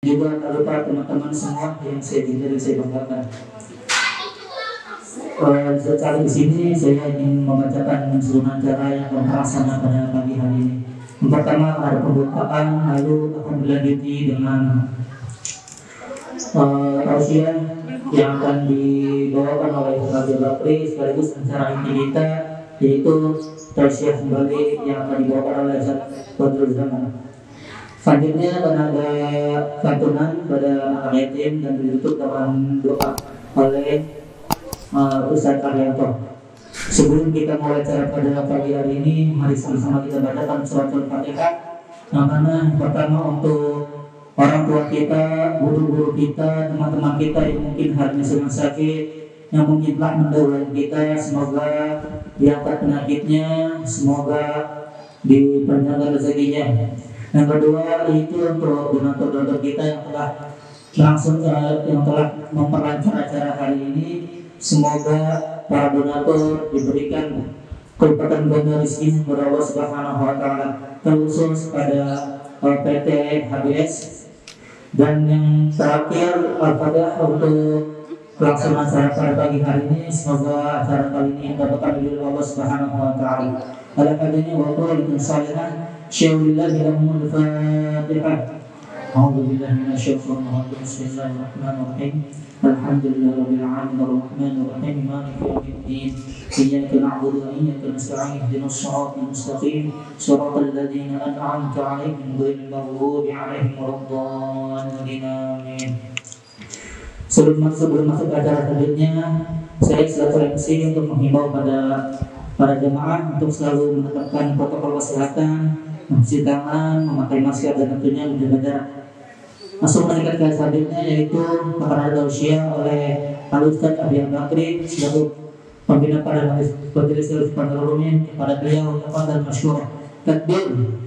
Juga tak lupa teman-teman semua yang saya banggakan. Secara di sini saya ingin membacakan susunan cara yang terlaksana pada pagi hari ini. Yang pertama ada pembukaan, lalu akan dilanjuti dengan tausiah yang akan dibawakan oleh Raja Bakri sekaligus acara inti kita, yaitu tausiah kembali yang akan dibawakan oleh Ustaz Badrul Zaman. Selanjutnya akan ada santunan pada anak yatim dan ditutup dengan doa oleh Ustaz Karyanto. Sebelum kita mulai acara pada pagi hari ini, mari sama-sama kita bacakan surat Al-Fatihah. Yang mana pertama untuk orang tua kita, guru-guru kita, teman-teman kita yang mungkin harinya sedang sakit, yang mungkin telah mendahului kita, semoga diangkat penyakitnya, semoga dipanjangkan rezekinya. Yang kedua itu untuk donatur-donatur kita yang telah memperlancar acara hari ini. Semoga para donatur diberikan kelipatan ganda rezeki kepada Allah Subhanahu wa taala, terkhusus pada PT HBS. Dan yang terakhir Al-Fatihah untuk pelaksanaan acara pada pagi hari ini. Semoga acara kali ini dapat diridhoi Allah Subhanahu wa taala. Al-Fatihah wa qul salihan syaulillahi lahumul Fatihah. A'udzubillahi minasyaitonir rajim. Bismillahirrahmanirrahim. Alhamdulillahirabbil alamin arrahmanir rahim maliki yaumiddin. Iyyaka na'budu wa iyyaka nasta'in ihdinas siratal mustaqim siratal ladzina an'amta 'alaihim ghairil maghdubi 'alaihim waladdallin. Amin. Sebelum masuk acara selanjutnya, saya selaku MC untuk menghimbau pada para jemaah untuk selalu menerapkan protokol kesehatan, mencuci tangan, memakai masker, dan tentunya menjaga jarak. Langsung meningkat ke selanjutnya, yaitu akan ada tausiah oleh Al-Ustaz Abiyah Bakri selaku pembina pada Majelis Al-Fatihah. Kepada beliau tafadhal masykur. Takbir.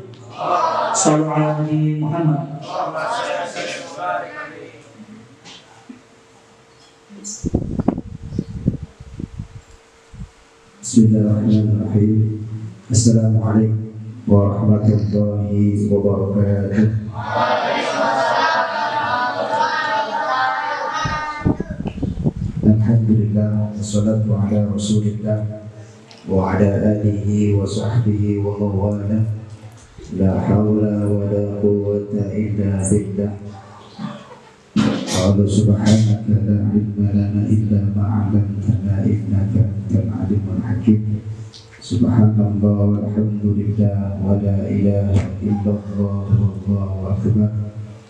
Shallallahu alaihi Muhammad. Bismillahirrahmanirrahim. Assalamualaikum warahmatullahi wabarakatuh. Alhamdulillah, wassalatu ala rasulillah wa ala alihi wa sahbihi wa mawala. La hawla wa la quwwata illa billah. Allah subhanaka la ilma lana illa ma'alamtana innaka antal alimul hakim. Subhanallah walhamdulillah wa la ilaha illallah wallahu akbar.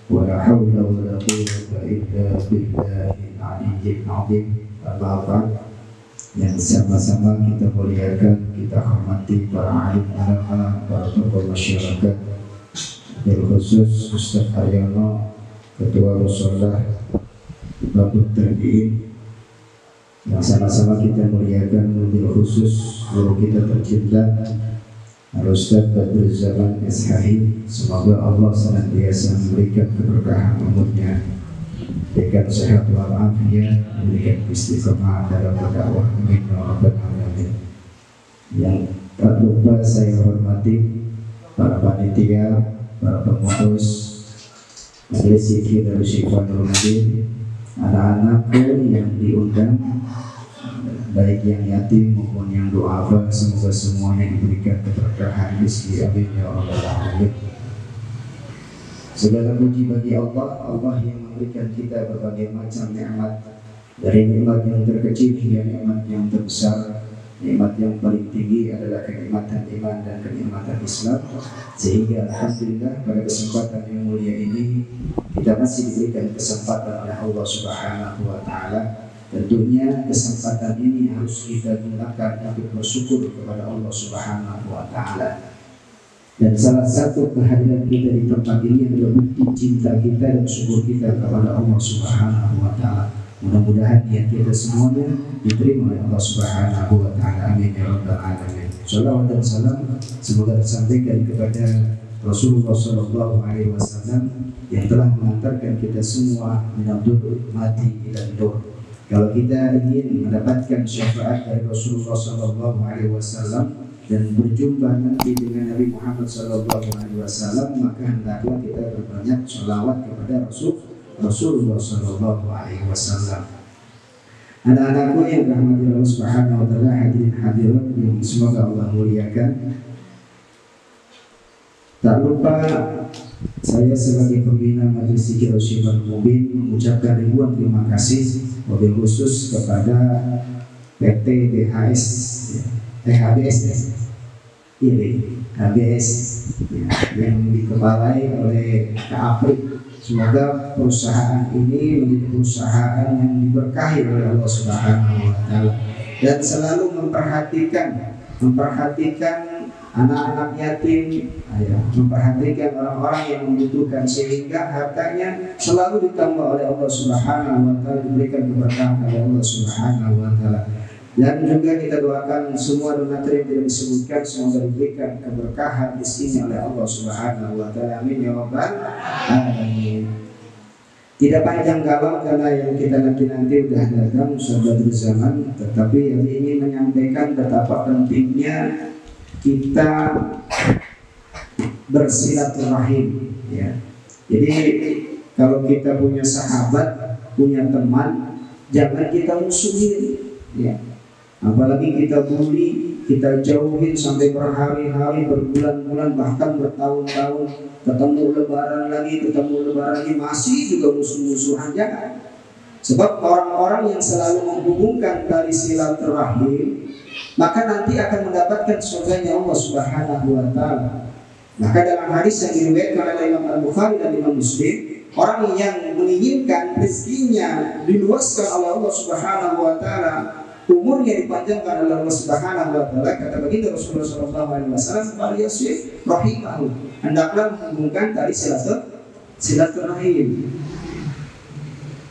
Wa la hawla wa la quwwata illa billahil aliyyil azim. Amma ba'd. Yang sama-sama kita muliakan, kita hormati para alim ulama, para tokoh masyarakat, terkhusus Ustaz Haryono, Ketua Rusollah Babut Tabi'in, yang sama-sama kita muliakan, mobil khusus guru kita tercinta Al-Ustaz Badrul Zaman SHI. Semoga Allah senantiasa memberikan keberkahan umurnya, berikan sehat walafiat, memberikan istiqomah dalam berdakwah. Amin ya rabbal alamin. Yang tak lupa saya hormati para panitia, para pengurus Majelis Zikir Darus Syifa Nurul Nadim, anak-anakku yang diundang, baik yang yatim maupun yang duafa, semoga semuanya diberikan keberkahan rezeki. Amin ya rabbal alamin. Segala puji bagi Allah, Allah yang memberikan kita berbagai macam nikmat, dari nikmat yang terkecil hingga nikmat yang terbesar. Nikmat yang paling tinggi adalah kenikmatan iman dan kenikmatan Islam. Sehingga alhamdulillah pada kesempatan yang mulia ini kita masih diberikan kesempatan oleh Allah Subhanahu wa taala. Tentunya kesempatan ini harus kita gunakan untuk bersyukur kepada Allah Subhanahu wa taala. Dan salah satu kehadiran kita di tempat ini adalah bukti cinta kita dan syukur kita kepada Allah Subhanahu wa taala. Mudah-mudahan niat kita semuanya diterima oleh Allah Subhanahu wa taala. Amin ya rabbal alamin. Shalawat dan salam semoga tersampaikan kepada Rasulullah sallallahu alaihi wasallam yang telah mengantarkan kita semua minadul mati ila nur. Kalau kita ingin mendapatkan syafaat dari Rasulullah sallallahu alaihi wasallam, dan berjumpa nanti dengan Nabi Muhammad SAW, maka hendaklah kita berbanyak sholawat kepada Rasulullah SAW. Anak-anakku yang dirahmati Allah Subhanahu wa taala, hadirin hadirat yang semoga Allah muliakan. Tak lupa saya sebagai pembina Majelis Zikir Syifal Mubin mengucapkan ribuan terima kasih wabil khusus kepada PT BHS HBS HBS yang dikepalai oleh Kak Apri. Semoga perusahaan ini menjadi perusahaan yang diberkahi oleh Allah Subhanahu wa taala dan selalu memperhatikan anak-anak yatim, memperhatikan orang-orang yang membutuhkan, sehingga hartanya selalu ditambah oleh Allah Subhanahu wa taala, diberikan keberkahan oleh Allah Subhanahu wa taala. Dan juga kita doakan semua donatur yang tidak disebutkan, semoga diberikan keberkahan rezekinya oleh Allah Subhanahu wa taala. Amin ya rabbal alamin. Tidak panjang kalam karena yang kita nanti udah datang Ustaz Badrul Zaman, tetapi hari ini menyampaikan betapa pentingnya kita bersilaturahim, ya. Jadi kalau kita punya sahabat, punya teman, jangan kita musuhin, ya. Apalagi kita bully, kita jauhin sampai berhari-hari, berbulan-bulan, bahkan bertahun-tahun. Ketemu lebaran lagi masih juga musuh-musuhan, jangan. Sebab orang-orang yang selalu menghubungkan tali silaturahim, maka nanti akan mendapatkan surganya Allah Subhanahu wa taala. Maka dalam hadis yang diriwayatkan oleh Imam Al-Bukhari dan Imam Muslim, orang yang menginginkan rezekinya diluaskan oleh Allah Subhanahu wa taala, umurnya dipanjangkan oleh Allah Subhanahu wa taala, kata baginda Rasulullah sallallahu alaihi wasallam, "Falyasir rahimahu." Hendaklah menghubungkan tali silaturahim.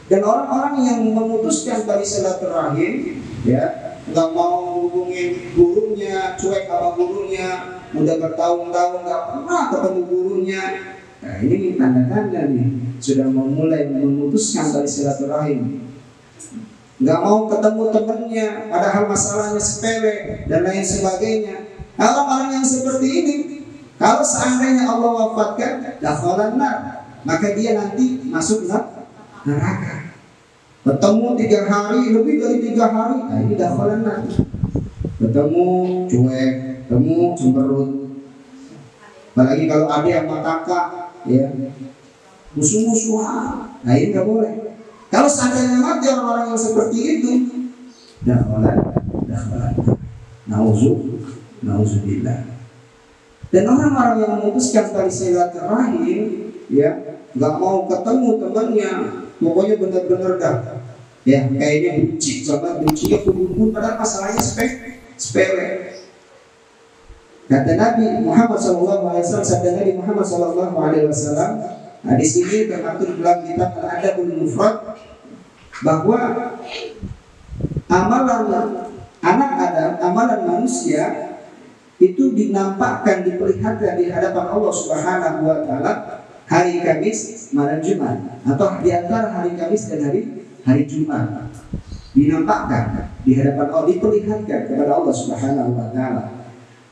Dan orang-orang yang memutuskan tali silaturahim, ya, nggak mau hubungin gurunya, cuek sama gurunya, udah bertahun-tahun nggak pernah ketemu gurunya. Nah, ini tanda-tanda nih sudah memulai memutuskan tali silaturahim. Nggak mau ketemu temannya, padahal masalahnya sepele dan lain sebagainya. Orang-orang yang seperti ini, kalau seandainya Allah wafatkan, dakhalan nar, maka dia nanti masuk neraka. Ketemu 3 hari, lebih dari 3 hari, nah ini dakhalan nar. Ketemu cuek, ketemu cemberut. Apalagi kalau adik sama kakak, ya, musuh-musuhan, nah ini nggak boleh. Kalau seandainya mati orang-orang yang seperti itu, dakhalan, nauzubillah. Dan orang-orang yang memutuskan tali silaturahim, ya, nggak mau ketemu temannya, pokoknya benar-benar dah, ya, kayaknya benci banget, bencinya kubur, padahal masalahnya sepele. Kata Nabi Muhammad SAW, sabda Nabi Muhammad SAW, hadis ini termaktub dalam kitab Al-Adabul Mufrad, bahwa amalan anak Adam, amalan manusia itu dinampakkan, diperlihatkan di hadapan Allah Subhanahu wa taala hari Kamis malam Jumat, atau di antara hari Kamis dan hari Jumat. Dinampakkan di hadapan Allah, diperlihatkan kepada Allah Subhanahu wa taala.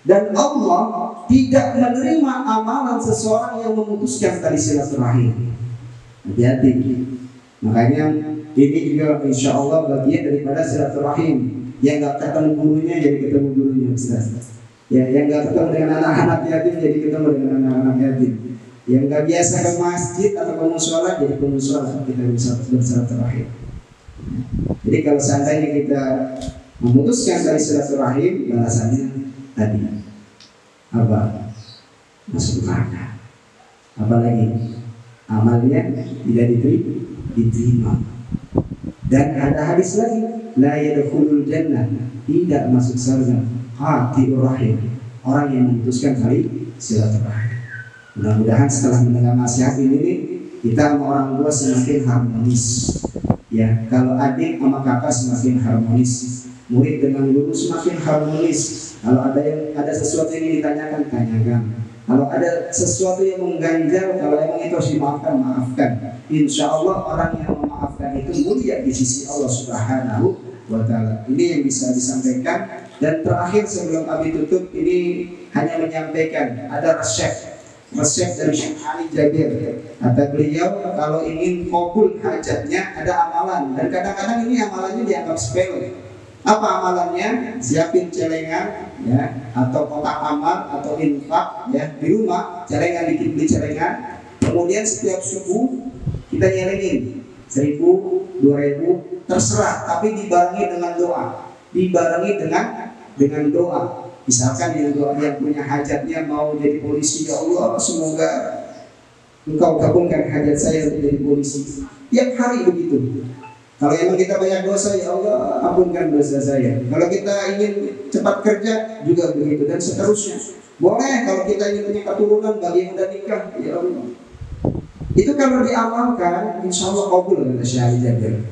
Dan Allah tidak menerima amalan seseorang yang memutuskan tali silaturahim. Hati-hati. Makanya ini juga insya Allah bagian daripada silaturahim. Yang nggak ketemu gurunya jadi ketemu gurunya, Ustaz. Ya, yang nggak ketemu dengan anak-anak yatim jadi ketemu dengan anak-anak yatim. Yang nggak biasa ke masjid atau ke mushola jadi ke mushola, kita bisa bersilaturahim. Jadi kalau seandainya kita memutuskan tali silaturahim, balasannya tadi apa? Masuk neraka. Apalagi amalnya tidak diterima. Dan ada hadis lagi, la yadkhulul jannah, tidak masuk surga qati'ur rahim, orang yang memutuskan tali silaturahim. Mudah-mudahan setelah mendengar nasihat ini kita sama orang tua semakin harmonis. Ya, kalau adik sama kakak semakin harmonis, murid dengan guru semakin harmonis. Kalau ada sesuatu yang ditanyakan, tanyakan. Kalau ada sesuatu yang mengganjal, kalau emang itu harus dimaafkan, maafkan. Insya Allah orang yang memaafkan itu mulia di sisi Allah Subhanahu wa taala. Ini yang bisa disampaikan. Dan terakhir sebelum Abi tutup ini hanya menyampaikan ada resep dari Syekh Ali Jabir. Kata beliau kalau ingin kabul hajatnya ada amalan, dan kadang-kadang ini amalannya dianggap sepele. Apa amalannya? Siapin celengan ya, atau kotak amal atau infak ya di rumah, celengan dikit, beli celengan. Kemudian setiap subuh kita nyelengin 1.000, 2.000 terserah, tapi dibarengi dengan doa. Dibarengi dengan doa. Misalkan yang punya hajatnya mau jadi polisi, ya Allah semoga Engkau kabulkan hajat saya untuk jadi polisi. Tiap hari begitu. Kalau emang kita banyak dosa, ya Allah ampunkan dosa saya. Kalau kita ingin cepat kerja juga begitu, dan seterusnya. Boleh kalau kita ingin punya keturunan bagi yang udah nikah, ya Allah. Itu kalau diamalkan, insya Allah kabul kata Syekh Ali Jabir.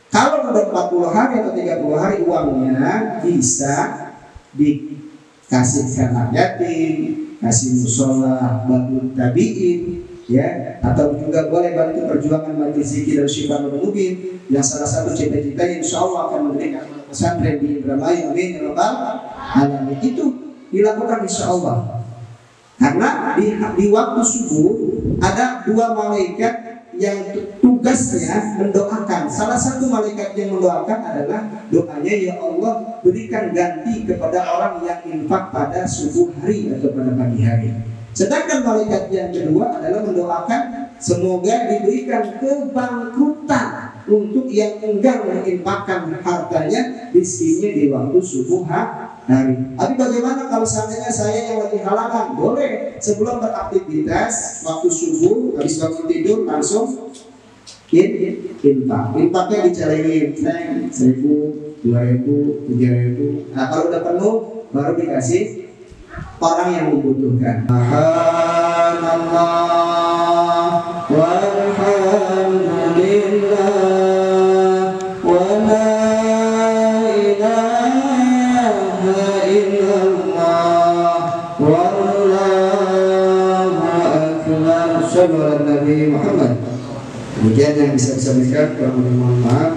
Kalau udah 40 hari atau 30 hari uangnya bisa dikasih ke anak yatim, kasih musola, bantu tabiin, ya, atau juga boleh bantu perjuangan majelis zikir dan Syifaul Mubin yang salah satu cita-citanya insya Allah akan mendirikan pesantren di Indramayu. Amin ya rabbal alamin. Itu dilakukan insya Allah. Karena di waktu subuh ada 2 malaikat yang tugasnya mendoakan. Salah satu malaikat yang mendoakan adalah doanya, ya Allah berikan ganti kepada orang yang infak pada subuh hari atau pada pagi hari. Sedangkan malaikat yang kedua adalah mendoakan semoga diberikan kebangkrutan untuk yang enggan menginfakkan hartanya, rizkinya di waktu subuh hari. Tapi bagaimana kalau seandainya saya yang lagi halangan? Boleh sebelum beraktivitas waktu subuh habis bangun tidur langsung infak. Infaknya dicelengin 1.000, 2.000, 3.000. Nah kalau udah penuh baru dikasih orang yang membutuhkan. Subhanallah walhamdulillah wa la ilaha illallah wallahu akbar. Sallallahu Nabi Muhammad. Demikian yang bisa disampaikan, kurang mohon maaf.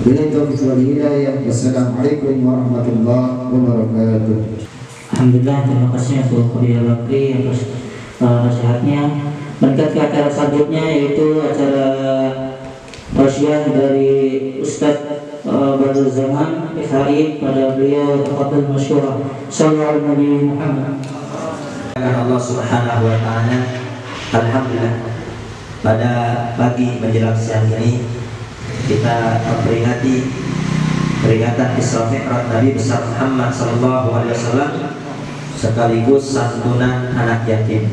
Bila taufiq wal hidayah. Wassalamualaikum warahmatullahi wabarakatuh. Alhamdulillah, terima kasih untuk Qadiyah Bakri atas nasihatnya. Berkat ke acara selanjutnya yaitu acara tausiah dari Ustadz Badrul Zaman Ikhari pada beliau tafadhal masyhur. Sallallahu Nabi Muhammad. Allah Subhanahu wa taala. Alhamdulillah pada pagi menjelang siang ini kita memperingati peringatan Isra Mi'raj Nabi besar Muhammad sallallahu alaihi wasallam sekaligus santunan anak yatim.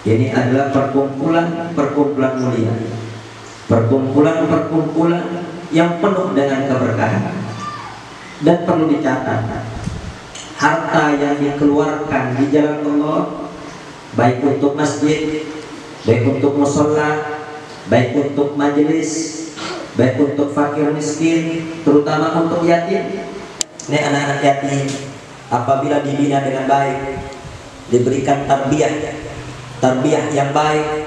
Ini adalah perkumpulan mulia, perkumpulan yang penuh dengan keberkahan. Dan perlu dicatat, harta yang dikeluarkan di jalan Allah, baik untuk masjid, baik untuk musola, baik untuk majelis, baik untuk fakir miskin, terutama untuk yatim. Ini anak-anak yatim apabila dibina dengan baik, diberikan tarbiyah yang baik,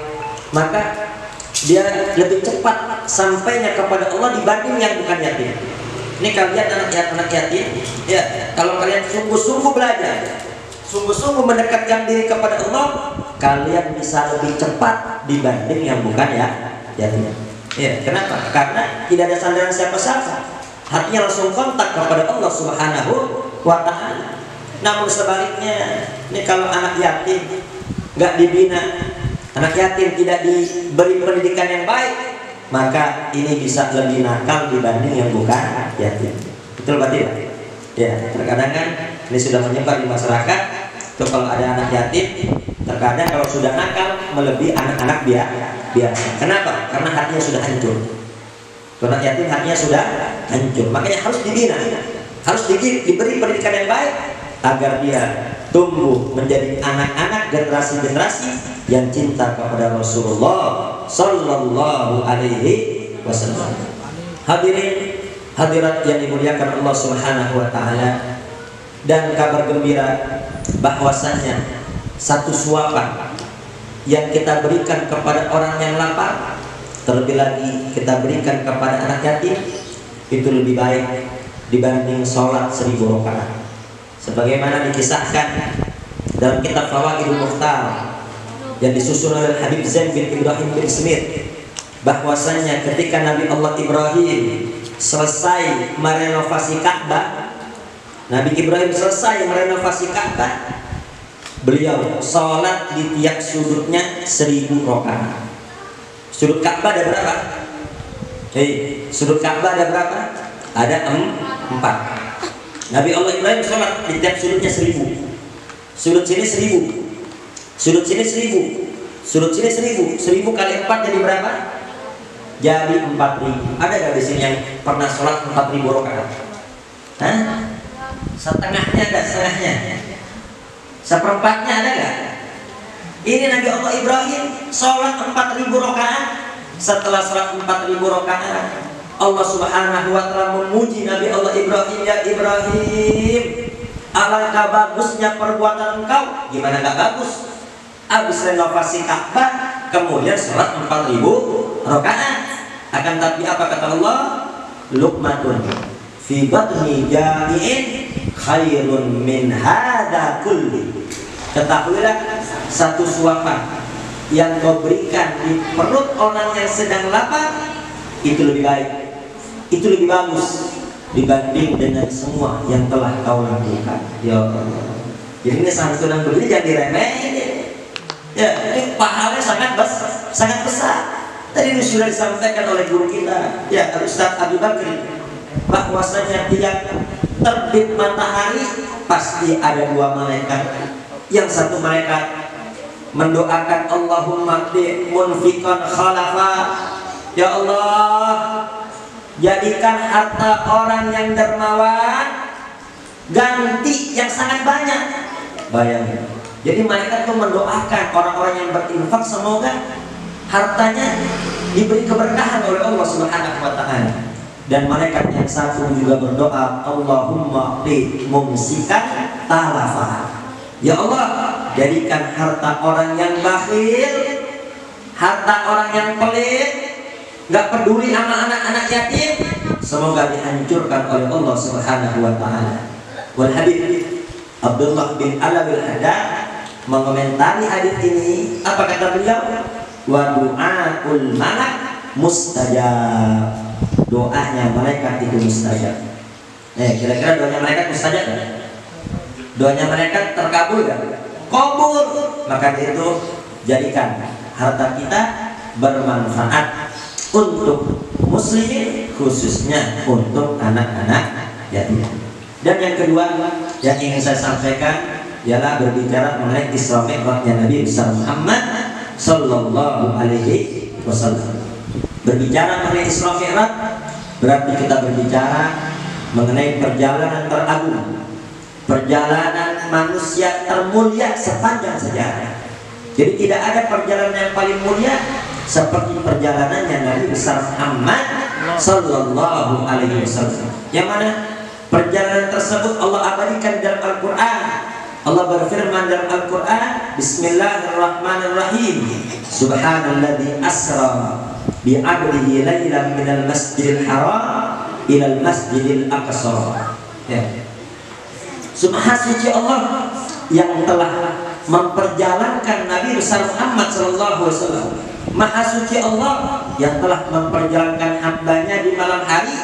maka dia lebih cepat sampainya kepada Allah dibanding yang bukan yatim. Ini kalian anak yatim, ya, kalau kalian sungguh-sungguh belajar, sungguh-sungguh mendekatkan diri kepada Allah, kalian bisa lebih cepat dibanding yang bukan yatim. Ya, kenapa? Karena tidak ada sandaran siapa-siapa. Hatinya langsung kontak kepada Allah Subhanahu wa ta'ala. Namun sebaliknya, ini kalau anak yatim nggak dibina, anak yatim tidak diberi pendidikan yang baik, maka ini bisa lebih nakal dibanding yang bukan yatim. Betul Pak? Ya, terkadang kan ini sudah menyebar di masyarakat. Tuh kalau ada anak yatim, terkadang kalau sudah nakal melebihi anak-anak biasa. Kenapa? Karena hatinya sudah hancur. Anak yatim hatinya sudah hancur. Makanya harus dibina, harus diberi pendidikan yang baik agar dia tumbuh menjadi anak-anak generasi-generasi yang cinta kepada Rasulullah Sallallahu Alaihi Wasallam. Hadirin hadirat yang dimuliakan Allah Subhanahu Wa Taala, dan kabar gembira bahwasanya satu suapan yang kita berikan kepada orang yang lapar, terlebih lagi kita berikan kepada anak yatim, itu lebih baik dibanding sholat 1000 rakaat. Sebagaimana dikisahkan dalam kitab Fawaidul Mukhtar yang disusun oleh Habib Zain bin Ibrahim bin Smith, bahwasanya ketika Nabi Allah Ibrahim selesai merenovasi Ka'bah, Nabi Ibrahim selesai merenovasi Ka'bah, beliau sholat di tiap sudutnya 1000 rakaat. Sudut Ka'bah ada berapa? Sudut Ka'bah ada berapa? Ada 4. Nabi Allah Ibrahim sholat di tiap sudutnya 1000. Sudut sini 1000, sudut sini 1000, sudut sini 1000. 1000 kali 4 jadi berapa? Jadi 4000. Ada gak di sini yang pernah sholat 4000 rakaat? Hah? Setengahnya ada, setengahnya. Seperempatnya ada gak? Ini Nabi Allah Ibrahim sholat 4000 rakaat. Setelah sholat 4000 rakaat, Allah Subhanahu wa ta'ala memuji Nabi Allah Ibrahim, ya Ibrahim, alangkah bagusnya perbuatan engkau. Gimana gak bagus? Habis renovasi Ka'bah, kemudian sholat 4000 rakaat. Akan tapi apa kata Allah? Luqmatun fi batni jami'in khairun min hada kulli. Ketahuilah, satu suapan yang kau berikan di perut orang yang sedang lapar itu lebih baik, itu lebih bagus dibanding dengan semua yang telah kau lakukan. Ya Allah. Jadi ini santunan begini jangan diremehin. Ya, ini pahalanya sangat besar. Tadi ini sudah disampaikan oleh guru kita, ya Ustaz Abu Bakri, bahwasanya tiap terbit matahari pasti ada 2 malaikat. Yang satu malaikat mendoakan Allahumma qdi munfiqan khalafa, ya Allah, jadikan harta orang yang dermawan ganti yang sangat banyak. Bayangin. Jadi malaikat itu mendoakan orang-orang yang berinfak semoga hartanya diberi keberkahan oleh Allah Subhanahu wa ta'ala. Dan malaikat yang satu juga berdoa, Allahumma qdi mumsikan talafa, ya Allah, jadikan harta orang yang bakhil, harta orang yang pelit, gak peduli sama anak-anak yatim, semoga dihancurkan oleh Allah Subhanahu wa ta'ala. Wal Habib Abdullah bin Alawil Haddad mengomentari hadis ini, apa kata beliau? Wa du'aul malak mustajab. Doanya malaikat itu mustajab. Kira-kira doanya malaikat mustajab kan? Doanya malaikat terkabul kan? Kabul. Maka itu jadikan harta kita bermanfaat untuk muslimin, khususnya untuk anak-anak yatim. Dan yang kedua yang ingin saya sampaikan ialah berbicara mengenai Isra Mi'rajnya Nabi besar Muhammad sallallahu alaihi wasallam. Berbicara mengenai Isra Mi'raj berarti kita berbicara mengenai perjalanan teragung, perjalanan manusia termulia sepanjang sejarah. Jadi tidak ada perjalanan yang paling mulia seperti perjalanannya Nabi besar Muhammad sallallahu alaihi wasallam. Yang mana perjalanan tersebut Allah abadikan dalam Al-Qur'an. Allah berfirman dalam Al-Qur'an, Bismillahirrahmanirrahim. Subhanalladzi asra bi 'abdihi lailan minal masjidil haram ilal masjidil aqsa. Ya. Subhan suci Allah yang telah memperjalankan Nabi besar Muhammad sallallahu alaihi wasallam. Maha suci Allah yang telah memperjalankan hambanya di malam hari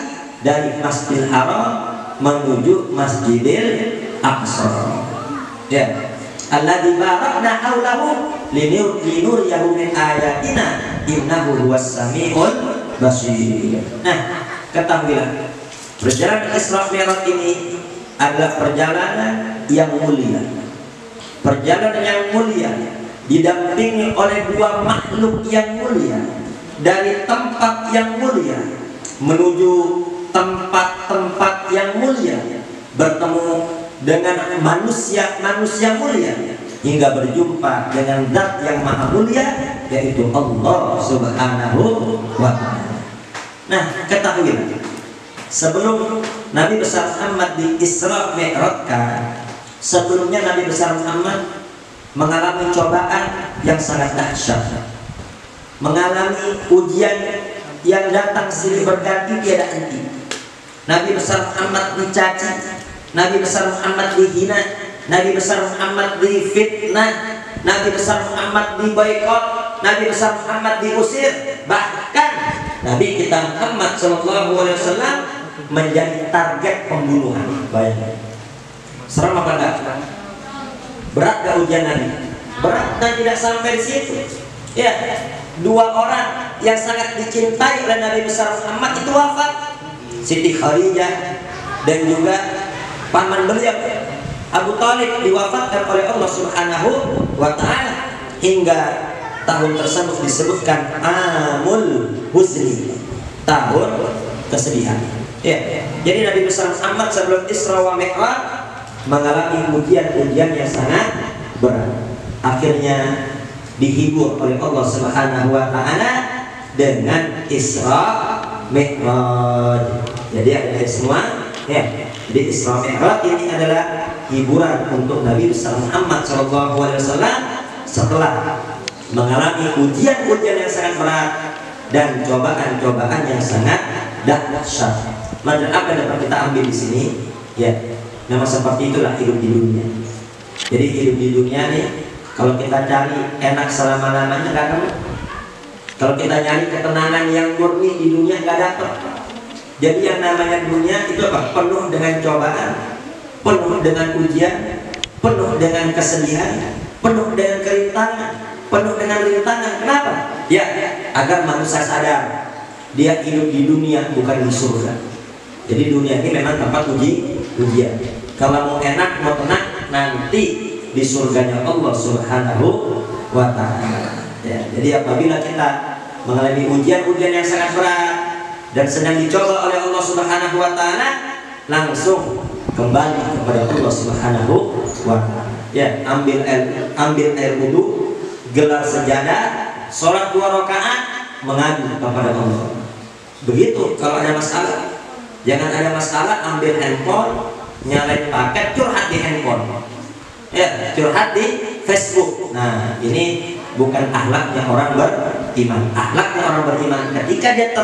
dari Masjidil Haram menuju Masjidil Aqsa. Ya. Alladzi barakna haulahu linuriyahu min ayatina innahu huwas samiul basir. Nah, ketahuilah, perjalanan Isra Mi'raj ini adalah perjalanan yang mulia. Perjalanan yang mulia didampingi oleh 2 makhluk yang mulia dari tempat yang mulia menuju tempat-tempat yang mulia, bertemu dengan manusia-manusia mulia hingga berjumpa dengan zat yang maha mulia, yaitu Allah Subhanahu wa ta'ala. Nah, ketahuilah, sebelum Nabi besar Muhammad di Isra Mi'rajkan, sebelumnya Nabi besar Muhammad mengalami cobaan yang sangat dahsyat, mengalami ujian yang datang silih berganti tiada henti. Nabi besar Muhammad dicaci, Nabi besar Muhammad dihina, Nabi besar Muhammad difitnah, Nabi besar Muhammad diboikot, Nabi besar Muhammad diusir. Bahkan Nabi kita Muhammad SAW menjadi target pembunuhan. Bayangkan, serem apa enggak? Berat gak ujian Nabi? Berat, dan tidak sampai di situ. Ya, 2 orang yang sangat dicintai oleh Nabi besar Muhammad itu wafat. Siti Khadijah dan juga paman beliau Abu Thalib diwafatkan oleh Allah Subhanahu wa taala, hingga tahun tersebut disebutkan Amul Huzni, tahun kesedihan. Ya. Jadi Nabi besar Muhammad sebelum Isra wa Mi'raj mengalami ujian-ujian yang sangat berat. Akhirnya dihibur oleh Allah Subhanahu wa taala dengan Isra Mi'raj. Jadi ada semua ya. Jadi Isra Mi'raj ini adalah hiburan untuk Nabi besar Muhammad SAW setelah mengalami ujian-ujian yang sangat berat dan cobaan-cobaan yang sangat dahsyat. Maka apa yang dapat kita ambil di sini? Ya, memang seperti itulah hidup di dunia. Jadi hidup di dunia nih, kalau kita cari enak selama-lamanya nggak dapat. Kalau kita nyari ketenangan yang murni di dunia nggak dapat. Jadi yang namanya dunia itu apa? Penuh dengan cobaan, penuh dengan ujian, penuh dengan kesedihan, penuh dengan kerintangan, penuh dengan rintangan. Kenapa? Ya, agar manusia sadar dia hidup di dunia bukan di surga. Jadi dunia ini memang tempat ujian. Kalau mau enak, mau tenang, nanti di surganya Allah Subhanahu wa taala. Ya, jadi apabila kita mengalami ujian-ujian yang sangat berat dan sedang dicoba oleh Allah Subhanahu wa taala, langsung kembali kepada Allah Subhanahu wa taala. Ya, ambil air wudu, gelar sejadah, sholat 2 rakaat, mengadu kepada Allah. Begitu kalau ada masalah. Jangan ada masalah ambil handphone, nyalain paket, curhat di handphone. Ya, curhat di Facebook. Nah, ini bukan akhlaknya orang beriman. Akhlaknya orang beriman ketika dia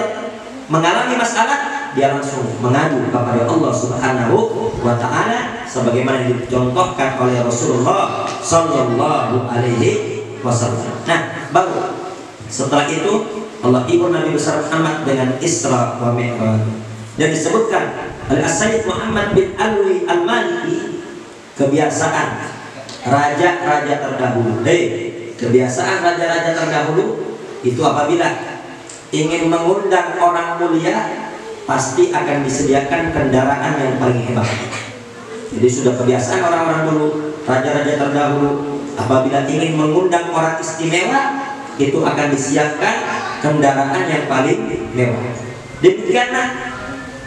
mengalami masalah, dia langsung mengadu kepada Allah Subhanahu wa taala sebagaimana dicontohkan oleh Rasulullah sallallahu alaihi wasallam. Nah, baru setelah itu Allah hibur Nabi besar Muhammad dengan Isra wa Mi'raj. Dan disebutkan oleh As-Sayyid Muhammad bin Alwi Al-Maliki, kebiasaan raja-raja terdahulu. Kebiasaan raja-raja terdahulu itu apabila ingin mengundang orang mulia, pasti akan disediakan kendaraan yang paling hebat. Jadi sudah kebiasaan orang-orang dulu, raja-raja terdahulu, apabila ingin mengundang orang istimewa, itu akan disiapkan kendaraan yang paling mewah. Demikianlah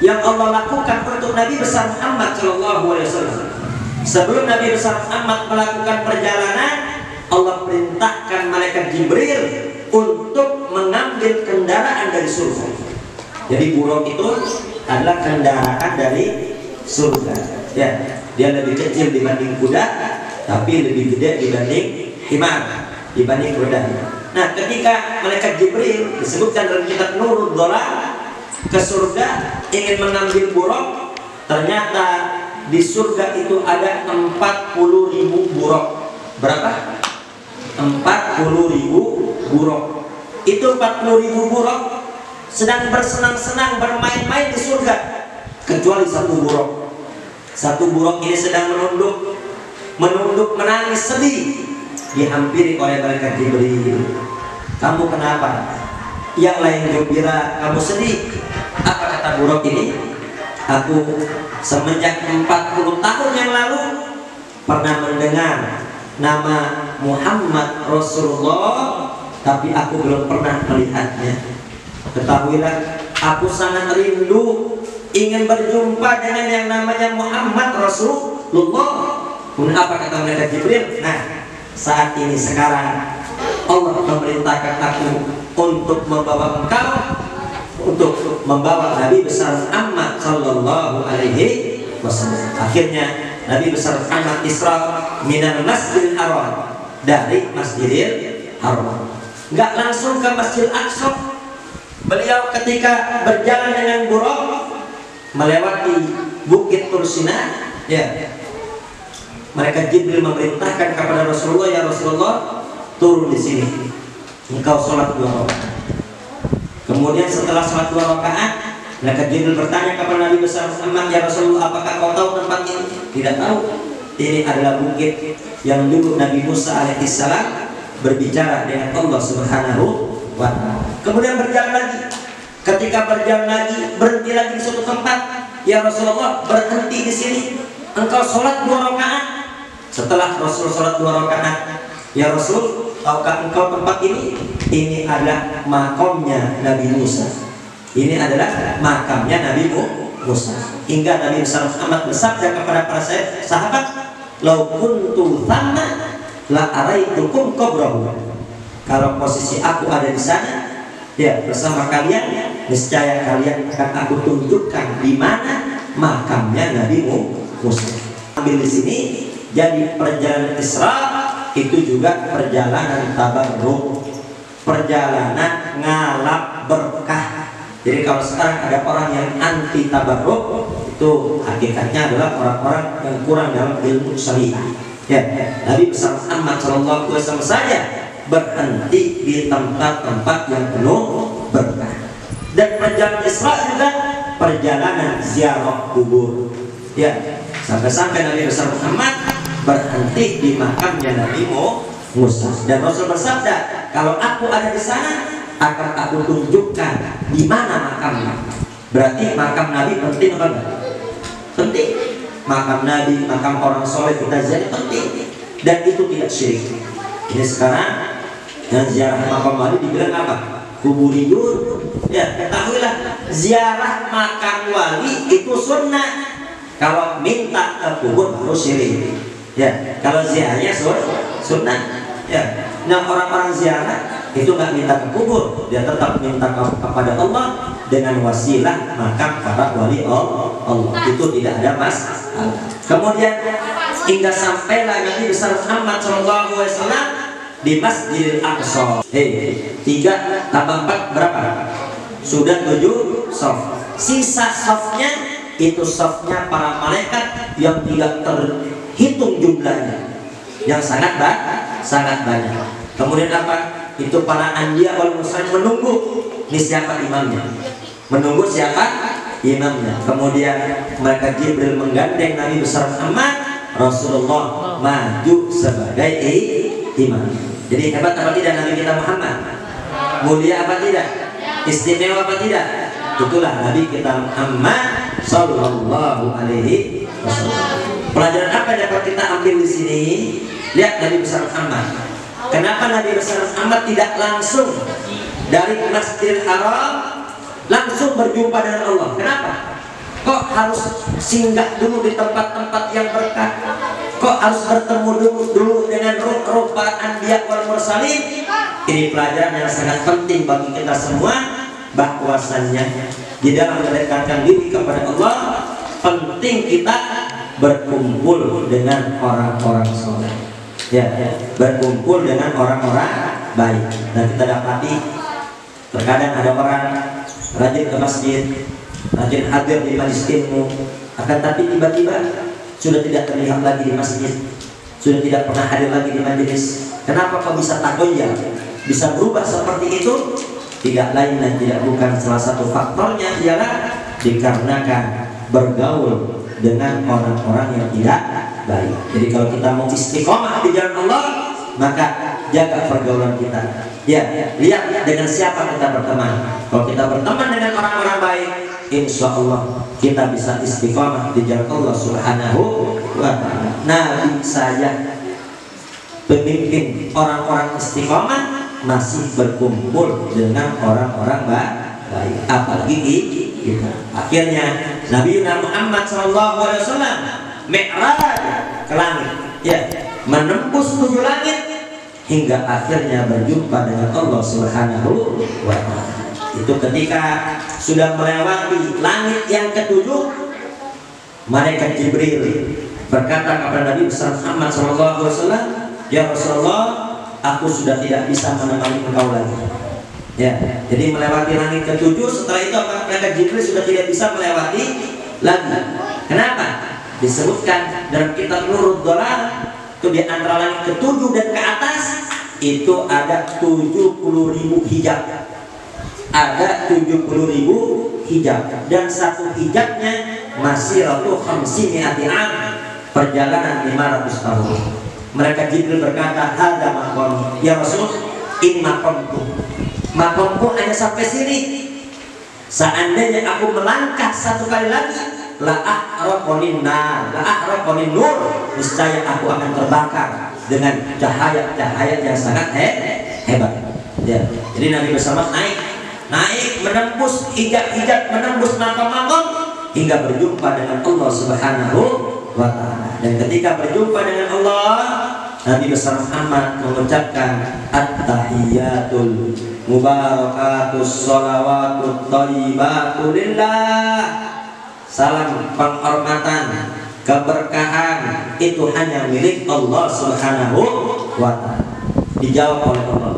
yang Allah lakukan untuk Nabi besar Muhammad SAW. Sebelum Nabi besar Muhammad melakukan perjalanan, Allah perintahkan malaikat Jibril untuk mengambil kendaraan dari surga. Jadi buruk itu adalah kendaraan dari surga. Ya, dia lebih kecil dibanding kuda, tapi lebih gede dibanding himar, dibanding kuda. Nah, ketika malaikat Jibril disebutkan dalam kitab Nurul Dhalal ke surga ingin mengambil buruk, ternyata di surga itu ada 40.000 buruk. Berapa? 40.000 buruk. Itu 40.000 buruk sedang bersenang-senang bermain-main di surga, kecuali satu buruk. Satu buruk ini sedang menunduk menangis sedih, dihampiri oleh malaikat Jibril. Kamu kenapa? Yang lain gembira, kamu sedih. Apa kata buruk ini? Aku semenjak 40 tahun yang lalu pernah mendengar nama Muhammad Rasulullah, tapi aku belum pernah melihatnya. Ketahuilah, aku sangat rindu ingin berjumpa dengan yang namanya Muhammad Rasulullah. Kemudian apa kata malaikat Jibril? Nah, saat ini sekarang Allah memerintahkan aku untuk membawa engkau, untuk membawa Nabi besar Muhammad sallallahu alaihi wasallam. Akhirnya Nabi besar Muhammad Isra minal Masjidil Haram, dari Masjidil Haram. Enggak langsung ke Masjidil Aqsa. Beliau ketika berjalan dengan buruk melewati Bukit Tursina, ya, mereka Jibril memerintahkan kepada Rasulullah, ya Rasulullah, turun di sini, engkau sholat 2 rakaat. Kemudian setelah sholat 2 rakaat, mereka Jibril bertanya kepada Nabi besar Muhammad, ya Rasulullah, apakah kau tahu tempat ini? Tidak tahu. Ini adalah bukit yang dulu Nabi Musa alaihissalam berbicara dengan Allah Subhanahu wa ta'ala. Kemudian berjalan lagi. Ketika berjalan lagi, berhenti lagi di suatu tempat. Ya Rasulullah, berhenti di sini. Engkau sholat 2 rakaat. Setelah Rasul sholat 2 rakaat, ya Rasul, tahukah engkau tempat ini? Ini adalah makamnya Nabi Musa. Ini adalah makamnya Nabi Musa. Hingga Nabi besar Muhammad bersabda kepada para sahabat, "Lau kuntu thamma la araitukum qabrahu." Kalau posisi aku ada di sana, ya, bersama kalian, niscaya kalian akan aku tunjukkan di mana makamnya Nabi Musa. Ambil di sini, jadi perjalanan Isra itu juga perjalanan tabarruk, perjalanan ngalap berkah. Jadi kalau sekarang ada orang yang anti tabarruk, itu hakikatnya adalah orang-orang yang kurang dalam ilmu syariah. Ya, Nabi besar Muhammad SAW saja berhenti di tempat-tempat yang penuh berkah. Dan perjalanan Isra juga perjalanan ziarah kubur. Ya, sampai-sampai Nabi besar Muhammad berhenti di makamnya Nabi Musa. Dan Rasul bersabda, kalau aku ada di sana, akan aku tunjukkan di mana makamnya. Berarti makam Nabi penting apa enggak? Penting. Makam Nabi, makam orang soleh kita ziarah penting. Dan itu tidak syirik. Ini sekarang yang ziarah makam Nabi dibilang apa? Kuburiyun. Ya, ketahuilah ziarah makam wali itu sunnah. Kalau minta ke kubur harus syirik. Ya, kalau ziarahnya sunnah. Ya, nah orang-orang ziarah itu nggak minta ke kubur, dia tetap minta kepada Allah dengan wasilah makam para wali Allah. Itu tidak ada masalah. Kemudian hingga sampailah Nabi besar Muhammad SAW di Masjidil Aqsa. 3 tambah 4 berapa? Sudah 7 shaf. Sisa shafnya itu shafnya para malaikat yang tidak terhitung jumlahnya, yang sangat banyak. Kemudian apa? Itu para anbiya wal mursalin menunggu ini siapa imamnya, menunggu siapa imamnya. Kemudian mereka Jibril menggandeng Nabi besar Muhammad, Rasulullah maju sebagai imam. Jadi hebat apa tidak Nabi kita Muhammad? Mulia apa tidak? Istimewa apa tidak? Itulah Nabi kita Muhammad Sallallahu Alaihi Wasallam. Pelajaran apa yang dapat kita ambil di sini? Lihat Nabi besar Muhammad. Kenapa Nabi besar Muhammad tidak langsung dari Masjidil Haram langsung berjumpa dengan Allah? Kenapa? Kok harus singgah dulu di tempat-tempat yang berkah? Kok harus bertemu dulu dengan ruh-ruh para anbiya wal mursalin? Ini pelajaran yang sangat penting bagi kita semua, bahwasannya di dalam mendekatkan diri kepada Allah penting kita berkumpul dengan orang-orang soleh. Ya, berkumpul dengan orang-orang baik. Dan kita dapati terkadang ada orang rajin ke masjid, rajin hadir di majelis ilmu, akan tapi tiba-tiba sudah tidak terlihat lagi di masjid, sudah tidak pernah hadir lagi di majelis. Kenapa kok bisa tagoyah, bisa berubah seperti itu? Tidak lain dan tidak bukan salah satu faktornya ialah dikarenakan bergaul dengan orang-orang yang tidak baik. Jadi kalau kita mau istiqomah di jalan Allah, maka jaga pergaulan kita. Ya, lihat dengan siapa kita berteman. Kalau kita berteman dengan orang-orang baik, insya Allah kita bisa istiqomah di jalan Allah Subhanahu wa ta'ala. Nabi saya pemimpin orang-orang istiqomah masih berkumpul dengan orang-orang baik, apalagi kita. Akhirnya Nabi Muhammad SAW Mi'raj ke langit, ya, menembus 7 langit hingga akhirnya berjumpa dengan Allah Subhanahu wa ta'ala. Itu ketika sudah melewati langit yang ke-7, malaikat Jibril berkata kepada Nabi besar Muhammad SAW, ya Rasulullah, aku sudah tidak bisa menemani engkau lagi. Ya, jadi melewati langit ketujuh. Setelah itu malaikat Jibril sudah tidak bisa melewati lagi. Kenapa? Disebutkan dalam kitab Nurul Dhalal itu di antara langit ketujuh dan ke atas itu ada 70.000 hijab. Ada 70.000 hijab dan satu hijabnya masih ratu khamsimi'ati am, perjalanan 500 tahun. Mereka Jibril berkata, "Hadza maqam ya Rasul, ini maqamku. Maqamku hanya sampai sini. Seandainya aku melangkah satu kali lagi, la ahraqonin nar, la ahraqonin nur, niscaya aku akan terbakar dengan cahaya-cahaya yang sangat hebat." Ya. Jadi Nabi bersama naik menembus hijab-hijab, menembus makam-makam hingga berjumpa dengan Allah Subhanahu wa ta'ala. Dan ketika berjumpa dengan Allah, Nabi besar Muhammad mengucapkan at-tahiyatul mubarakatus sholawatut thayyibatu lillah. Salam penghormatan, keberkahan itu hanya milik Allah Subhanahu wa ta'ala. Dijawab oleh Allah,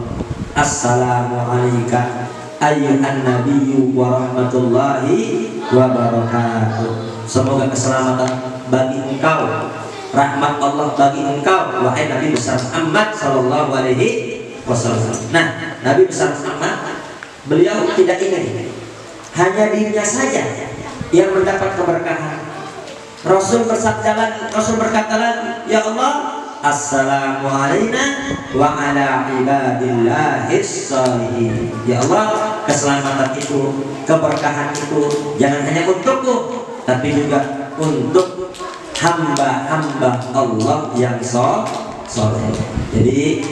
assalamu alayka ayyuhan nabiyyu wa rahmatullahi wa barakatuh. Semoga keselamatan bagi engkau, rahmat Allah bagi engkau, wahai Nabi besar Muhammad sallallahu alaihi wasallam. Nah, Nabi besar Muhammad, beliau tidak ingin hanya dirinya saja yang mendapat keberkahan. Rasul berkata lagi, ya Allah, assalamu alayna wa ala ibadillahis shalihin. Ya Allah, keselamatan itu, keberkahan itu jangan hanya untukku, tapi juga untuk hamba-hamba Allah yang soleh. Jadi,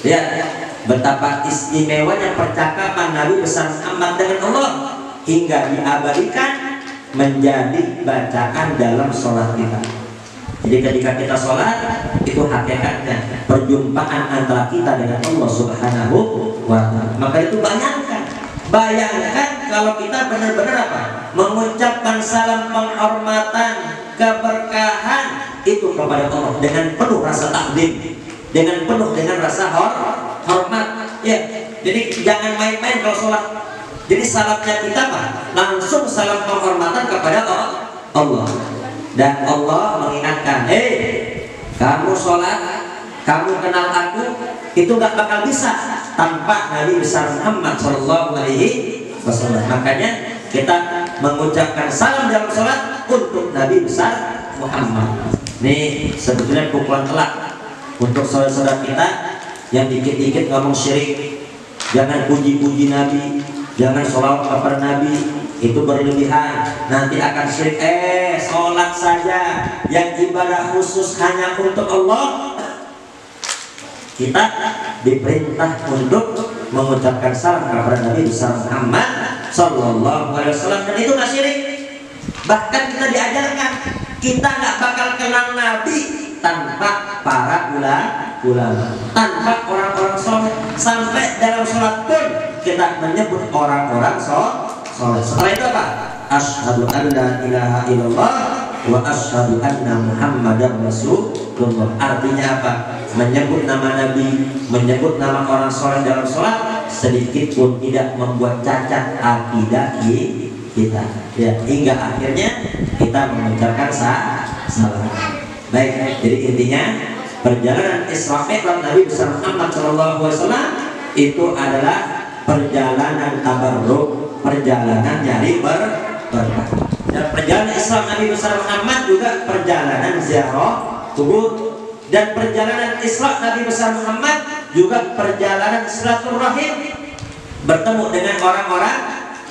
lihat betapa istimewanya percakapan Nabi besar Muhammad dengan Allah hingga diabadikan menjadi bacaan dalam sholat kita. Jadi ketika kita sholat, itu hakikatnya perjumpaan antara kita dengan Allah Subhanahu wa ta'ala. Maka itu bayangkan kalau kita benar-benar apa? Mengucapkan salam penghormatan, keberkahan itu kepada Allah dengan penuh rasa takdim, dengan rasa hormat. Ya, jadi jangan main-main kalau sholat. Jadi salamnya kita apa? Langsung salam penghormatan kepada Allah. Dan Allah mengingatkan, kamu sholat, kamu kenal aku, itu gak bakal bisa tanpa Nabi besar Muhammad Sallallahu Alaihi Wasallam. Makanya kita mengucapkan salam dalam sholat untuk Nabi besar Muhammad. Ini sebetulnya pukulan telak untuk saudara-saudara kita yang dikit-dikit ngomong syirik. Jangan puji-puji Nabi, jangan sholawat kepada Nabi, itu berlebihan, nanti akan syirik. Sholat saja yang ibadah khusus hanya untuk Allah, kita diperintah untuk mengucapkan salam kepada Nabi besar Muhammad Sallallahu Alaihi Wasallam, dan itu nggak syirik. Bahkan kita diajarkan kita nggak bakal kenal Nabi tanpa para ulama, tanpa orang-orang soleh. Sampai dalam sholat pun kita menyebut orang-orang soleh. Setelah itu apa? Asyhadu an la ilaha illallah wa asyhadu anna Muhammadar Rasulullah. Artinya apa? Menyebut nama Nabi, menyebut nama orang soleh dalam sholat sedikit pun tidak membuat cacat akidah kita. Ya, hingga akhirnya kita mengucapkan salam. Baik, jadi intinya perjalanan Isra Mi'raj Nabi besar Muhammad SAW itu adalah perjalanan tabarruk, perjalanan nyari berkah. Dan perjalanan Isra Nabi besar Muhammad juga perjalanan ziarah kubur. Dan perjalanan Isra Nabi besar Muhammad juga perjalanan silaturahim, bertemu dengan orang-orang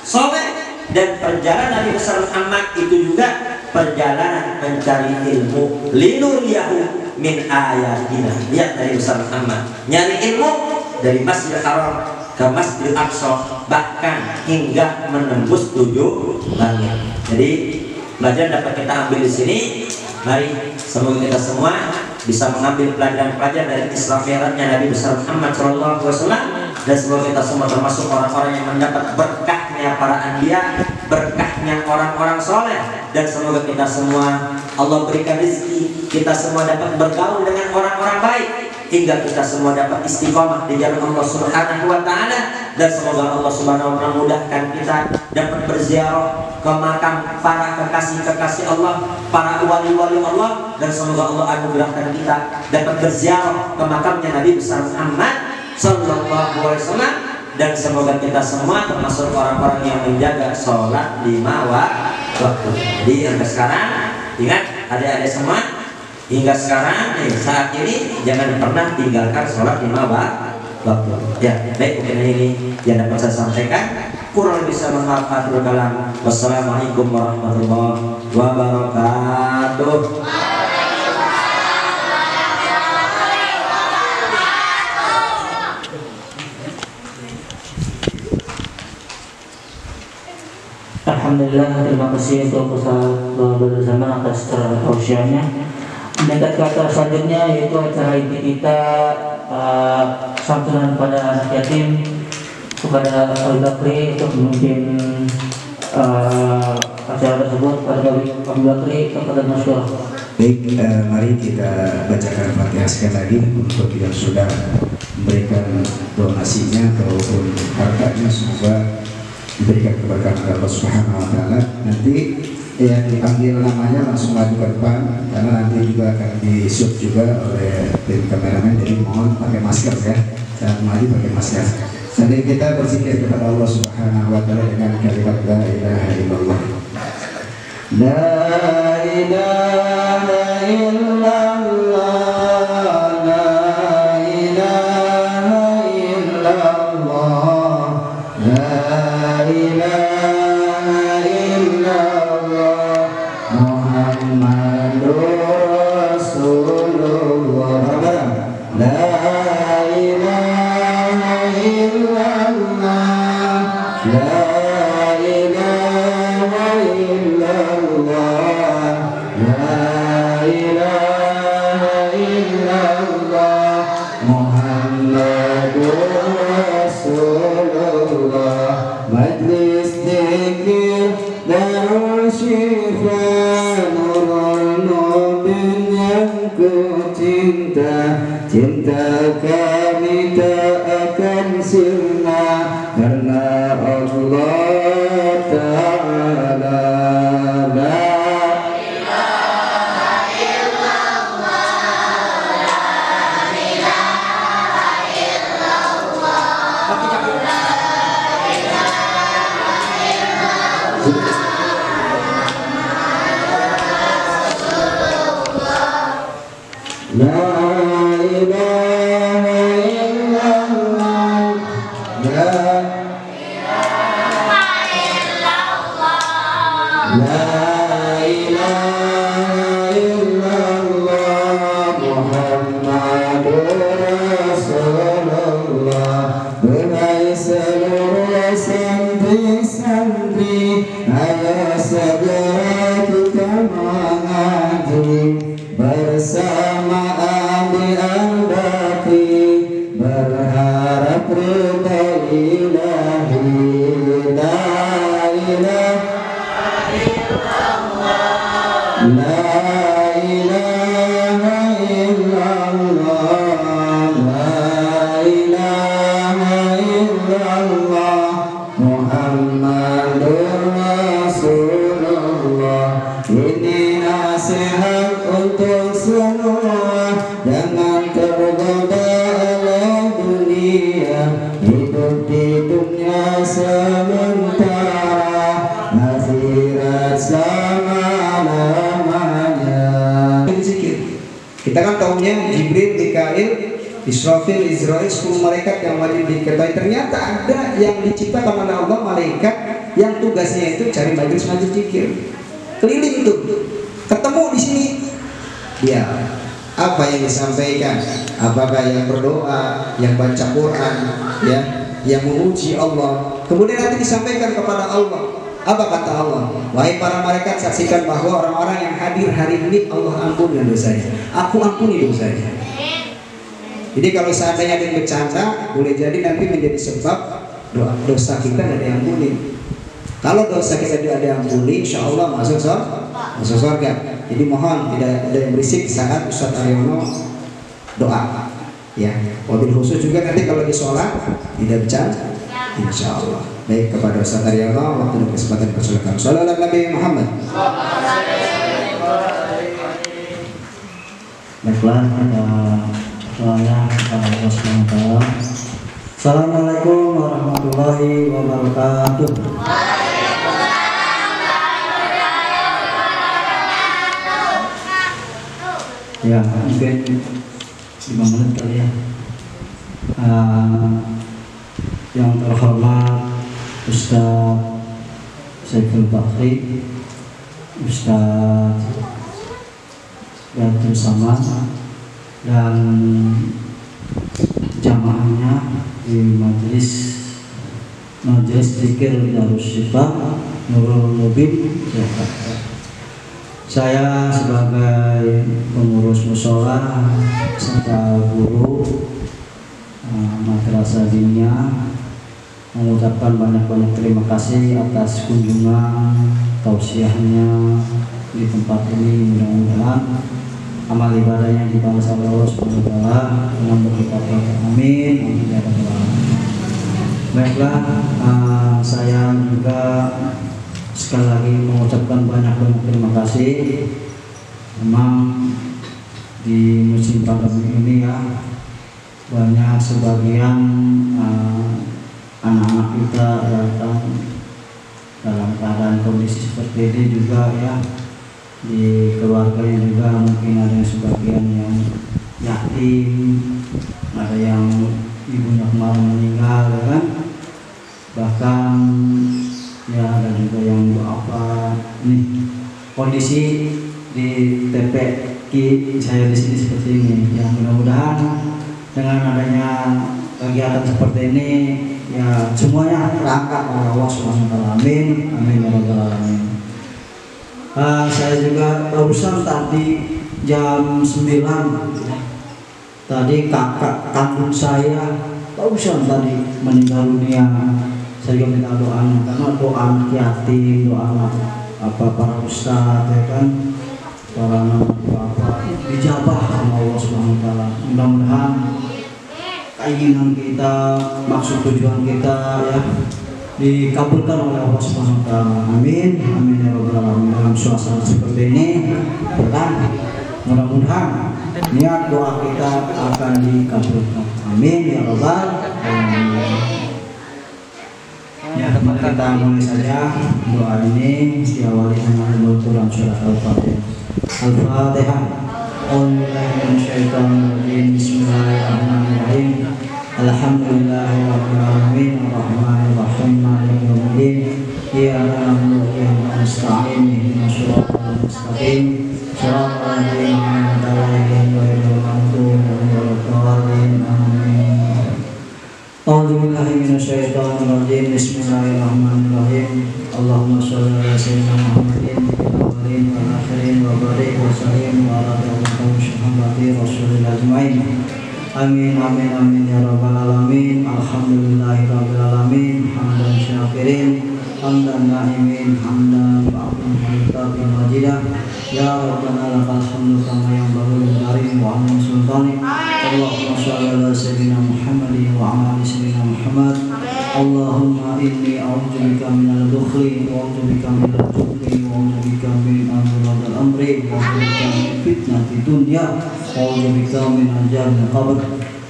soleh. Dan perjalanan Nabi besar Muhammad itu juga perjalanan mencari ilmu, linuriyahu min ayatina. Lihat Nabi besar Muhammad nyari ilmu dari Masjidil Haram ke Masjidil Aqsa, bahkan hingga menembus 7 langit. Jadi pelajaran dapat kita ambil di sini. Mari semoga kita semua bisa mengambil pelajaran-pelajaran dari Isra Mi'rajnya Nabi besar Muhammad SAW, dan semoga kita semua termasuk orang-orang yang mendapat berkahnya para anbiya, berkahnya orang-orang soleh, dan semoga kita semua Allah berikan rezeki, kita semua dapat bergaul dengan orang-orang baik, hingga kita semua dapat istiqomah di jalan Allah Subhanahu wa taala, dan semoga Allah Subhanahu wa taala mudahkan kita dapat berziarah ke makam para kekasih-kekasih Allah, para wali-wali Allah, dan semoga Allah anugerahkan kita dapat berziarah ke makamnya Nabi besar Muhammad sallallahu alaihi wasallam, dan semoga kita semua termasuk orang-orang yang menjaga sholat 5 waktu. Jadi sampai sekarang ingat adik-adik semua, hingga sekarang saat ini jangan pernah tinggalkan sholat 5 waktu. Ya, baik, mungkin ini yang dapat saya sampaikan. Kurang lebih saya mohon maaf dalam. Wassalamualaikum warahmatullahi wabarakatuh. Alhamdulillah, terima kasih untuk Ustaz bersama atas tausiahnya. Mendekat ke acara selanjutnya yaitu acara inti kita, santunan pada anak yatim, kepada Al Bakri untuk memimpin acara tersebut. Pada Al Bakri kepada masyarakat. Baik, mari kita bacakan Fatihah sekali lagi untuk yang sudah memberikan donasinya ataupun hartanya, semoga diberikan keberkahan Allah Subhanahu wa taala. Nanti yang dipanggil namanya langsung maju ke depan, karena nanti juga akan di-shoot juga oleh tim kameramen, jadi mohon pakai masker ya, saat maju pakai masker. Sambil kita berzikir kepada Allah Subhanahu wa taala dengan kalimat la ilaha illallah. La ilaha illallah, la ilaha illallah, la ilaha illallah, Muhammadur Rasulullah. La ilaha illallah, la ilaha illallah, la ilaha illallah, Muhammadur Rasulullah. Majlis zikir darul syifa, nurul mu'min yang ku cinta, cinta kami tak akan sirna karena Allah Ta'ala. La ilaha illallah, la ilaha illallah, la ilaha illallah, Muhammadur Rasulullah. Berhai seluruh santri-santri, ayo segera kita mengaji bersama Abi Al-Baqi, berharap ridha ilahi. La ilaha illallah, la ilaha illallah, la ilaha illallah, Muhammadur Rasulullah. Ini nasihat untuk semua, jangan tergoda oleh dunia. Hidup di dunia sementara, akhirat selama-lamanya. Kita kan tahunya Jibril, Mikail, Israfil, Israel, 10 malaikat yang wajib diketahui. Ternyata ada yang diciptakan oleh Allah, malaikat yang tugasnya itu cari majelis zikir. Keliling tuh, ketemu di sini. Ya, apa yang disampaikan? Apakah yang berdoa, yang baca Quran, ya, yang memuji Allah. Kemudian nanti disampaikan kepada Allah. Apa kata Allah? Wahai para malaikat, saksikan bahwa orang-orang yang hadir hari ini Allah ampuni dosanya. Aku ampuni dosanya. Jadi kalau seandainya ada yang bercanda, boleh jadi nanti menjadi sebab dosa kita tidak diampuni. Kalau dosa kita tidak diampuni, insya Allah masuk surga. Jadi mohon tidak ada yang berisik saat Ustaz Aryono doa. Ya, mobil khusus juga nanti kalau lagi sholat tidak bercanda. Insya Allah. Baik, kepada Ustaz Aryono waktu dan kesempatan persilakan. Shallallahu Nabi Muhammad. Baiklah, soalnya Allah SWT. Assalamualaikum warahmatullahi wabarakatuh. Ya, mungkin 5 menit kali ya. Yang terhormat Ustaz Saiful Bakri, Ustaz Badrul Samad, dan jamaahnya di majelis Zikir Darus Syifa Nurul Mubin Jakarta. Saya sebagai pengurus mushola serta guru madrasah diniyah mengucapkan banyak-banyak terima kasih atas kunjungan tausiahnya di tempat ini. Mudah-mudahan amal ibadahnya dibalas oleh Allah Subhanahu wa taala dengan berkat amin. Baiklah, saya juga sekali lagi mengucapkan banyak-banyak terima kasih. Memang di musim pandemi ini ya, banyak sebagian anak-anak kita datang dalam keadaan kondisi seperti ini juga ya. Di keluarganya juga mungkin ada yang sebagian yang yatim, ada yang ibunya kemarin meninggal ya kan, bahkan ya ada juga yang apa nih kondisi di TPQ saya di sini seperti ini. Ya mudah-mudahan dengan adanya kegiatan seperti ini ya semuanya terangkat oleh Allah SWT. Amin, amin ya rabbal alamin. Saya juga barusan tadi jam 9 tadi kakak kandung saya barusan tadi meninggal dunia. Saya juga minta doanya karena doa anak yatim, doa anak para ustadz ya kan, para anak bapak dijabah sama Allah SWT. Mudah-mudahan keinginan kita, maksud tujuan kita ya dikabulkan oleh Allah SWT. Amin, amin ya rabbal alamin. Dalam suasana seperti ini, kan mudah-mudahan niat doa kita akan dikabulkan. Amin ya rabbal alamin. Ya, mari kita mulai saja doa ini diawali dengan Al-Quran surat Al-Fatihah. Al-Fatihah. Bismillahirrahmanirrahim. Alhamdulillahirabbil alamin arrahmanir rahim maliki yaumiddin iyyaka na'budu wa iyyaka nasta'in ihdinas siratal mustaqim siratal ladzina an'amta 'alaihim ghairil maghdubi 'alaihim waladdallin amin. A'udzu billahi minasyaitonir rajim. Bismillahirrahmanirrahim. Allahumma shalli ala sayyidina Muhammadin fil awwalin wal akhirin wa barik wa sallim ala sayyidina Rasulillah ajmain. Amin amin amin ya rabbal alamin. Alhamdulillahirabbil alamin. Hamdan syakirin, hamdan na'imin, hamdan ba'dun hamdan majidah. Ya rabbana lakal hamdu kama yanbaghi li karim wa 'azimi sultanik. Allahumma shalli ala sayyidina Muhammadin wa ala ali sayyidina Muhammad. Allahumma inni a'udzubika minal bukhli wa a'udzubika minal jubni wa a'udzubika min amradil amri wa a'udzubika min fitnatid dunya wa a'udzubika min azabil qabr.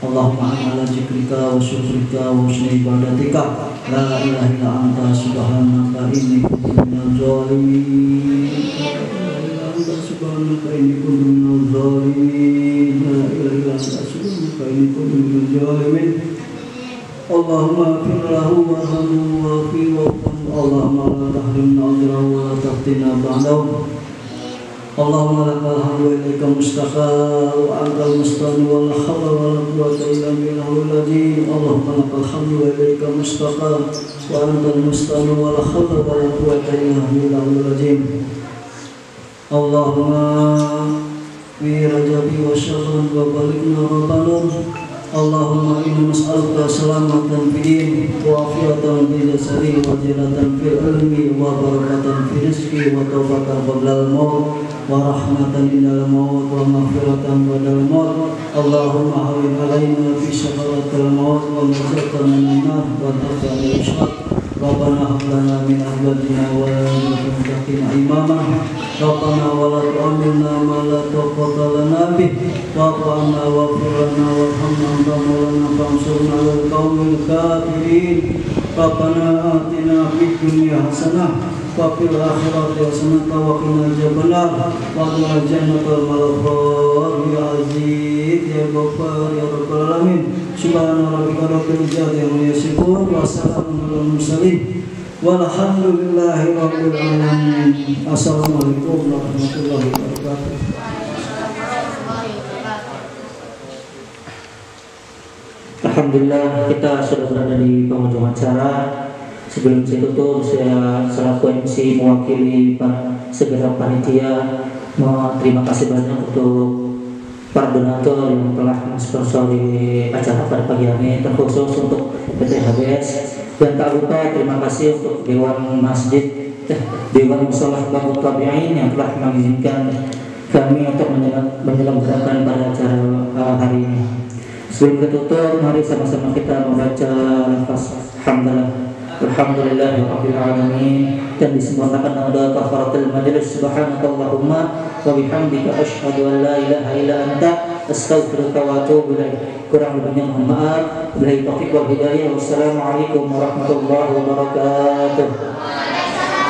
Allahumma ala zikrika wa syukrika wa husni ibadatika la ilaha illa anta subhanaka inni kuntu minaz zalimin. Subhanaka inni kuntu minaz zalimin. La ilaha illa anta subhanaka inni kuntu minaz zalimin. Allahumma ighfir lahu warhamhu wa'afihi wa'fu. Allahumma la tahrimna ajrahu wa la taftina ba'dahu. Allahumma lakal hamdu wa ilaika mustaqa wa antal musta'an wa la hawla wa la quwwata illa billahil azim. Allahumma lakal hamdu wa ilaika mustaqa wa antal musta'an wa la hawla wa la quwwata illa billahil azim. Allahumma fi rajabi wa sya'ban wa balighna Ramadan Allahumma inna nas'aluka salamatan fid din wa afiatan fil jasadi wa zinatan fil ilmi wa barakatan fil rizqi wa tawbatan qabla al-maut wa rahmatan indal maut wa maghfiratan ba'dal maut. Allahumma hawwin alaina fi sakaratil maut wa najatan minan nar wa taqabbal syahad. Rabbana hab lana min azwajina wa dhurriyyatina imama. Rabbana wa la tu'amilna ma la taqata lana bih. Wa'fu 'anna waghfir lana warhamna anta maulana fansurna 'alal qaumil kafirin. Rabbana atina fid dunya hasanah wa fil akhirati hasanah wa qina adzabannar. Wa jannatal malakar ya aziz ya ghaffar ya rabbal alamin. Subhana rabbika rabbil izzati amma yasifun wa salamun alal mursalin walhamdulillahi rabbil alamin. Assalamualaikum warahmatullahi wabarakatuh. Alhamdulillah, kita sudah berada di penghujung acara. Sebelum saya tutup, saya selaku MC mewakili segenap panitia terima kasih banyak untuk para donatur yang telah mensponsori acara pada pagi hari, terkhusus untuk PT HBS, dan tak lupa terima kasih untuk Dewan Musolah Babu Tabi'in yang telah mengizinkan kami untuk menyelenggarakan pada acara hari ini. Sebelum ditutup, mari sama-sama kita membaca lafaz hamdalah. Alhamdulillahirabbil alamin, dan disempurnakan dengan doa kafaratul majelis. Subhanakallahumma wa bihamdika asyhadu an la ilaha illa anta astaghfiruka wa atubu ilaik. Kurang lebihnya mohon maaf. Billahi taufiq wal hidayah. Wassalamualaikum warahmatullahi wabarakatuh. Wa la ilaha illallah.